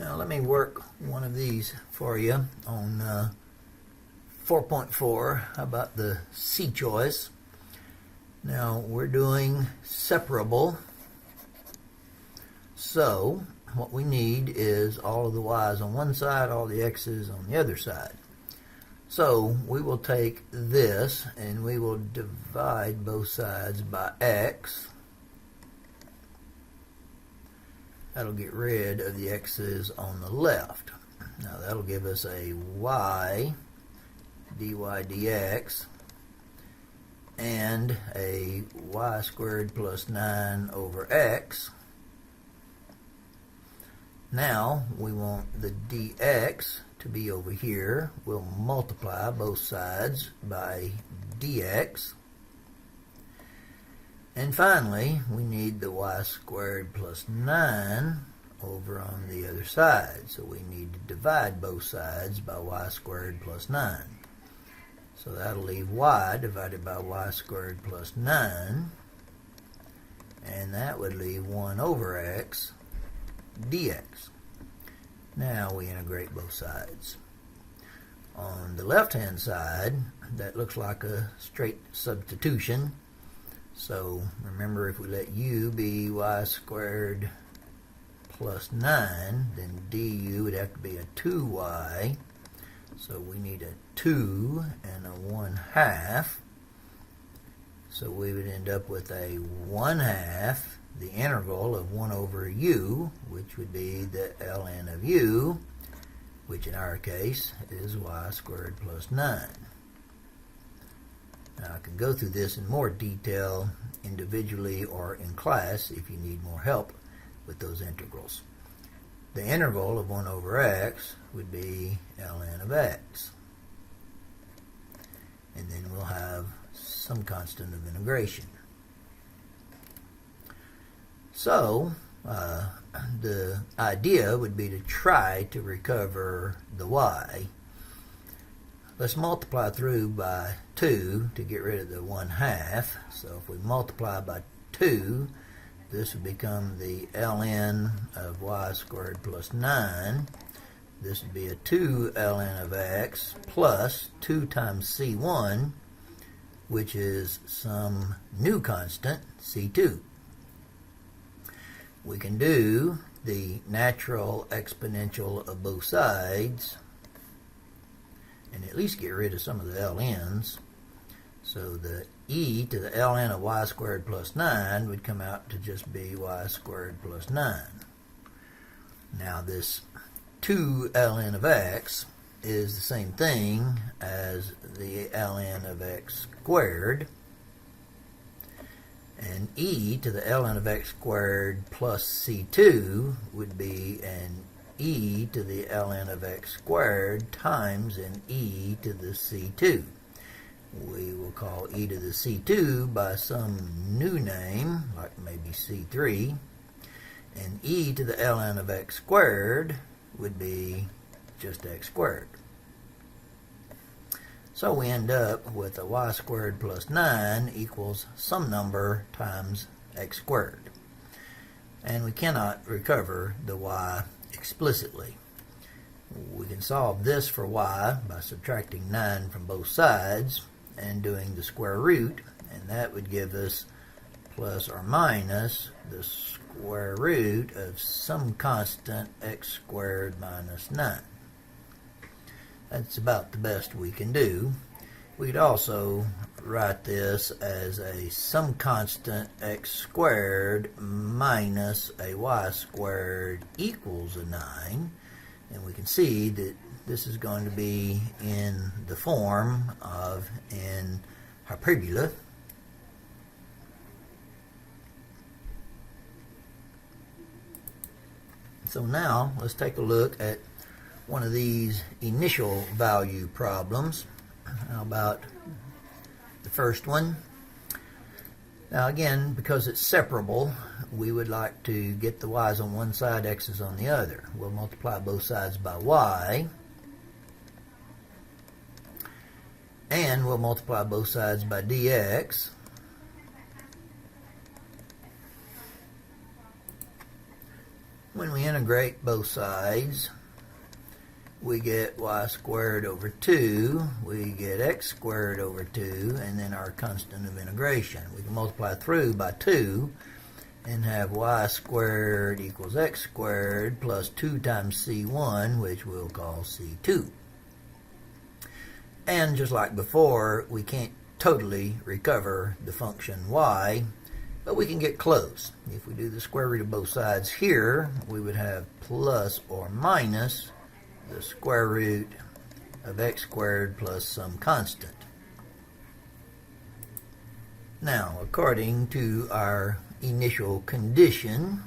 Now let me work one of these for you on 4.4. How about the C choice? Now we're doing separable. So what we need is all of the y's on one side, all the x's on the other side. So we will take this and we will divide both sides by x. That'll get rid of the x's on the left. Now that'll give us a y dy dx and a y squared plus 9 over x. Now we want the dx to be over here. We'll multiply both sides by dx. And finally, we need the y squared plus 9 over on the other side. So we need to divide both sides by y squared plus 9. So that'll leave y divided by y squared plus 9. And that would leave 1 over x dx. Now we integrate both sides. On the left-hand side, that looks like a straight substitution. So remember, if we let u be y squared plus 9, then du would have to be a 2y. So we need a 2 and a 1/2. So we would end up with a 1/2, the integral of 1 over u, which would be the ln of u, which in our case is y squared plus 9. Now I can go through this in more detail individually or in class if you need more help with those integrals. The integral of 1 over x would be ln of x. And then we'll have some constant of integration. So the idea would be to try to recover the y. Let's multiply through by 2 to get rid of the 1/2. So if we multiply by 2, this would become the ln of y squared plus 9. This would be a 2 ln of x plus 2 times c1, which is some new constant, c2. We can do the natural exponential of both sides and at least get rid of some of the ln's. So the e to the ln of y squared plus 9 would come out to just be y squared plus 9. Now this 2 ln of x is the same thing as the ln of x squared. And e to the ln of x squared plus c2 would be an e to the ln of x squared times an e to the c2. We will call e to the c2 by some new name, like maybe c3. And e to the ln of x squared would be just x squared. So we end up with a y squared plus 9 equals some number times x squared. And we cannot recover the y explicitly. We can solve this for y by subtracting 9 from both sides and doing the square root, and that would give us plus or minus the square root of some constant x squared minus 9. That's about the best we can do. We could also write this as a some constant x squared minus a y squared equals a 9. And we can see that this is going to be in the form of an hyperbola. So now let's take a look at one of these initial value problems. How about the first one? Now again, because it's separable, we would like to get the y's on one side, x's on the other. We'll multiply both sides by y, and we'll multiply both sides by dx. When we integrate both sides, we get y squared over 2, we get x squared over 2, and then our constant of integration. We can multiply through by 2 and have y squared equals x squared plus 2 times c1, which we'll call c2. And just like before, we can't totally recover the function y, but we can get close. If we do the square root of both sides here, we would have plus or minus the square root of x squared plus some constant. Now, according to our initial condition,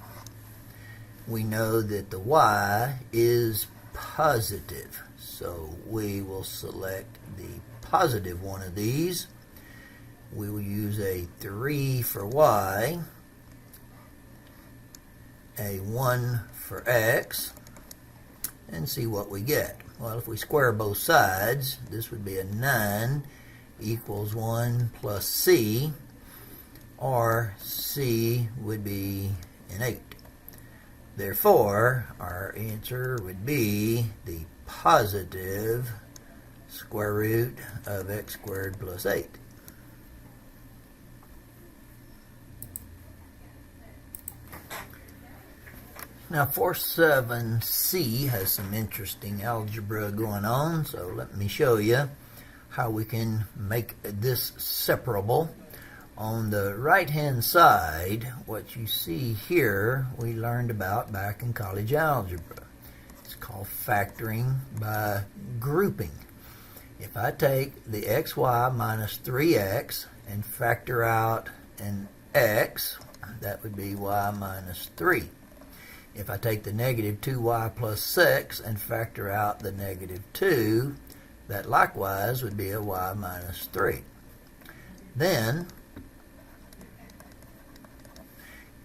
we know that the y is positive. So we will select the positive one of these. We will use a 3 for y, a 1 for x, and see what we get. Well, if we square both sides, this would be a 9 equals 1 plus c, or c would be an 8. Therefore, our answer would be the positive square root of x squared plus 8. Now 4.7c has some interesting algebra going on, so let me show you how we can make this separable. On the right hand side, what you see here we learned about back in college algebra. It's called factoring by grouping. If I take the xy minus 3x and factor out an x, that would be y minus 3. If I take the negative 2y plus 6 and factor out the negative 2, that likewise would be a y minus 3. Then,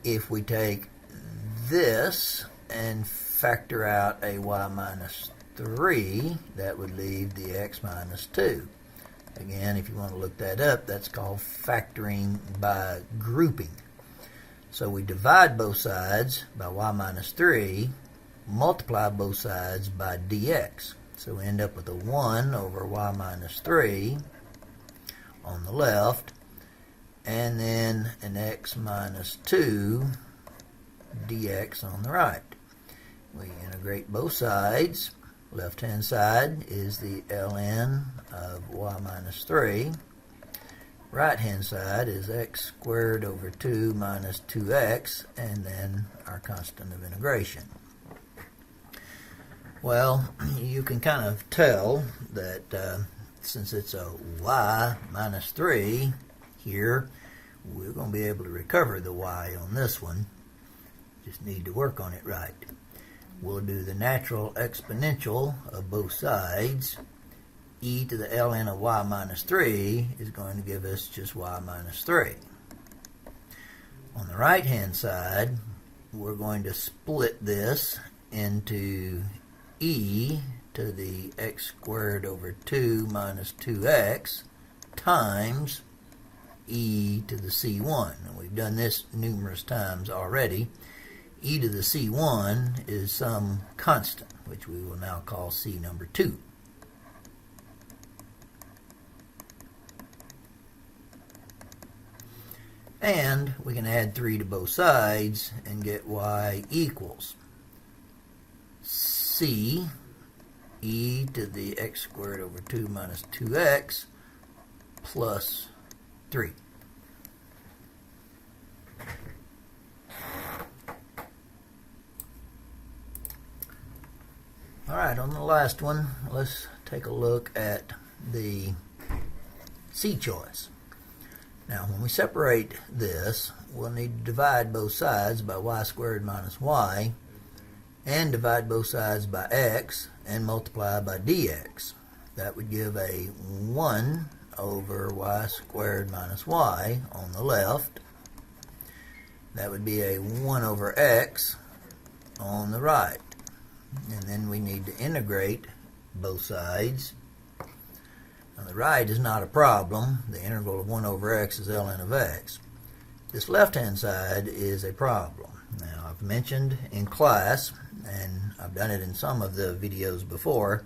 if we take this and factor out a y minus 3, that would leave the x minus 2. Again, if you want to look that up, that's called factoring by grouping. So we divide both sides by y minus 3, multiply both sides by dx. So we end up with a 1 over y minus 3 on the left, and then an x minus 2 dx on the right. We integrate both sides. Left hand side is the ln of y minus 3. Right hand side is x squared over 2 minus 2x, and then our constant of integration. Well, you can kind of tell that since it's a y minus 3 here, we're going to be able to recover the y on this one. Just need to work on it right. We'll do the natural exponential of both sides. E to the ln of y minus 3 is going to give us just y minus 3. On the right hand side, we're going to split this into e to the x squared over 2 minus 2x times e to the c1. And we've done this numerous times already. E to the c1 is some constant, which we will now call c number 2. And we can add 3 to both sides and get y equals c e to the x squared over 2 minus 2x plus 3. Alright, on the last one, let's take a look at the C choice. Now, when we separate this, we'll need to divide both sides by y squared minus y, and divide both sides by x, and multiply by dx. That would give a 1 over y squared minus y on the left. That would be a 1 over x on the right. And then we need to integrate both sides. Now the right is not a problem. The integral of 1 over x is ln of x. This left-hand side is a problem. Now, I've mentioned in class, and I've done it in some of the videos before,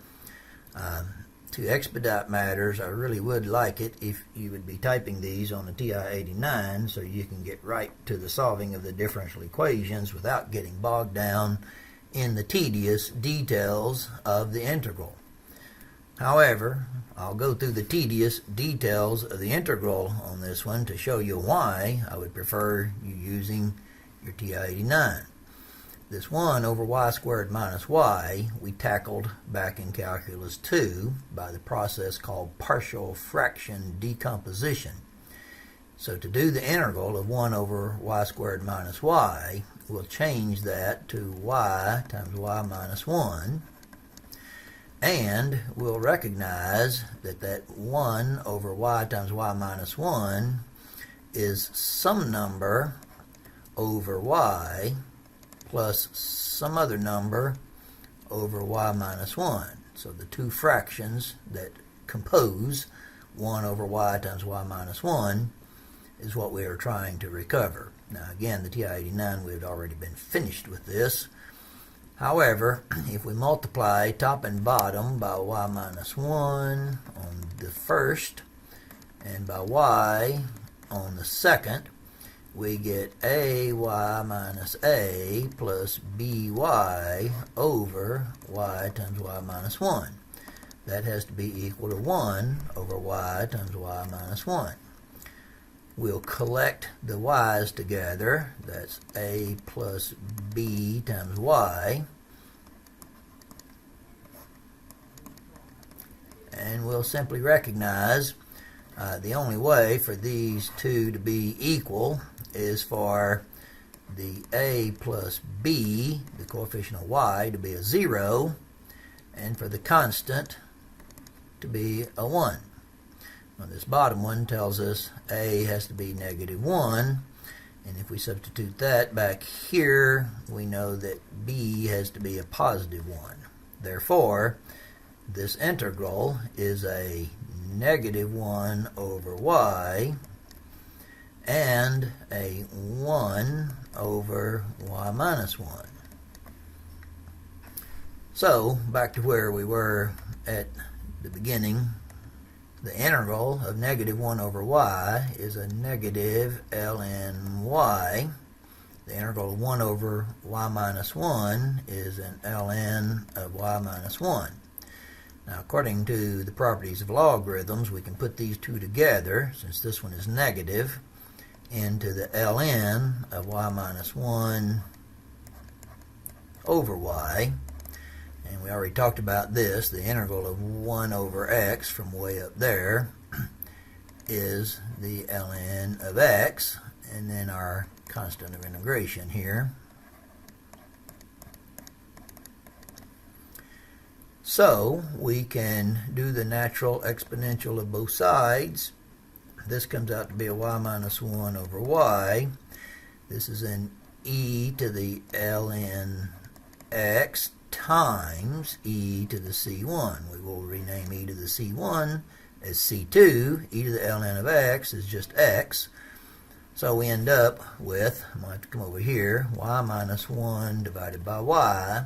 to expedite matters, I really would like it if you would be typing these on a TI-89 so you can get right to the solving of the differential equations without getting bogged down in the tedious details of the integral. However, I'll go through the tedious details of the integral on this one to show you why I would prefer you using your TI-89. This 1 over y squared minus y we tackled back in Calculus 2 by the process called partial fraction decomposition. So to do the integral of 1 over y squared minus y, we'll change that to y times y minus 1. And we'll recognize that that 1 over y times y minus 1 is some number over y plus some other number over y minus 1. So the two fractions that compose 1 over y times y minus 1 is what we are trying to recover. Now again, the TI-89, we had already been finished with this. However, if we multiply top and bottom by y minus 1 on the first and by y on the second, we get ay minus a plus by over y times y minus 1. That has to be equal to 1 over y times y minus 1. We'll collect the y's together. That's a plus b times y. And we'll simply recognize the only way for these two to be equal is for the a plus b, the coefficient of y, to be a 0, and for the constant to be a 1. Now this bottom one tells us a has to be negative 1, and if we substitute that back here, we know that b has to be a positive 1. Therefore, this integral is a negative 1 over y and a 1 over y minus 1. So, back to where we were at the beginning, the integral of negative 1 over y is a negative ln y. The integral of 1 over y minus 1 is an ln of y minus 1. Now, according to the properties of logarithms, we can put these two together, since this one is negative, into the ln of y minus 1 over y. And we already talked about this. The integral of 1 over x from way up there is the ln of x, and then our constant of integration here. So we can do the natural exponential of both sides. This comes out to be a y minus 1 over y. This is an e to the ln x times e to the c1. We will rename e to the c1 as c2. E to the ln of x is just x. So we end up with, I'm going to have to come over here, y minus 1 divided by y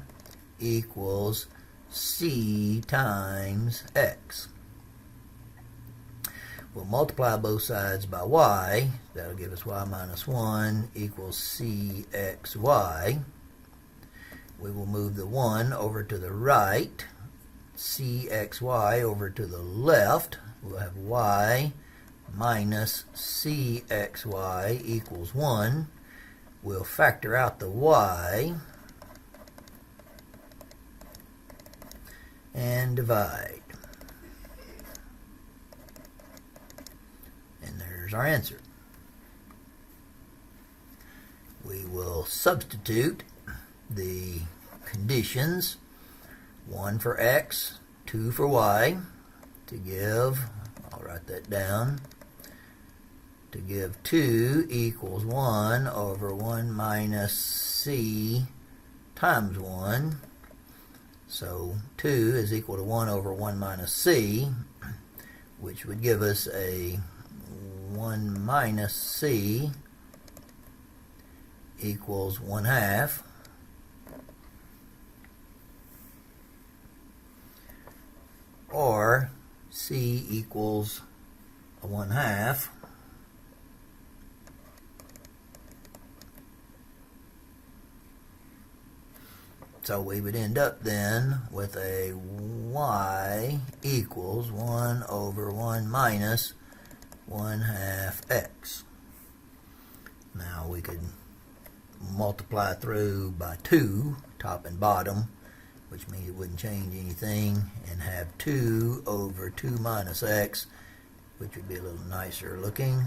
equals c times x. We'll multiply both sides by y. That'll give us y minus 1 equals cxy. We will move the 1 over to the right, cxy over to the left. We'll have y minus cxy equals 1. We'll factor out the y and divide. And there's our answer. We will substitute the conditions, 1 for x, 2 for y, to give, I'll write that down, to give 2 equals 1 over 1 minus c times 1. So 2 is equal to 1 over 1 minus c, which would give us a 1 minus c equals 1/2. Or C equals 1/2. So we would end up then with a y equals 1 over 1 minus 1/2 x. Now we could multiply through by 2, top and bottom, which means it wouldn't change anything, and have 2 over 2 minus x, which would be a little nicer looking.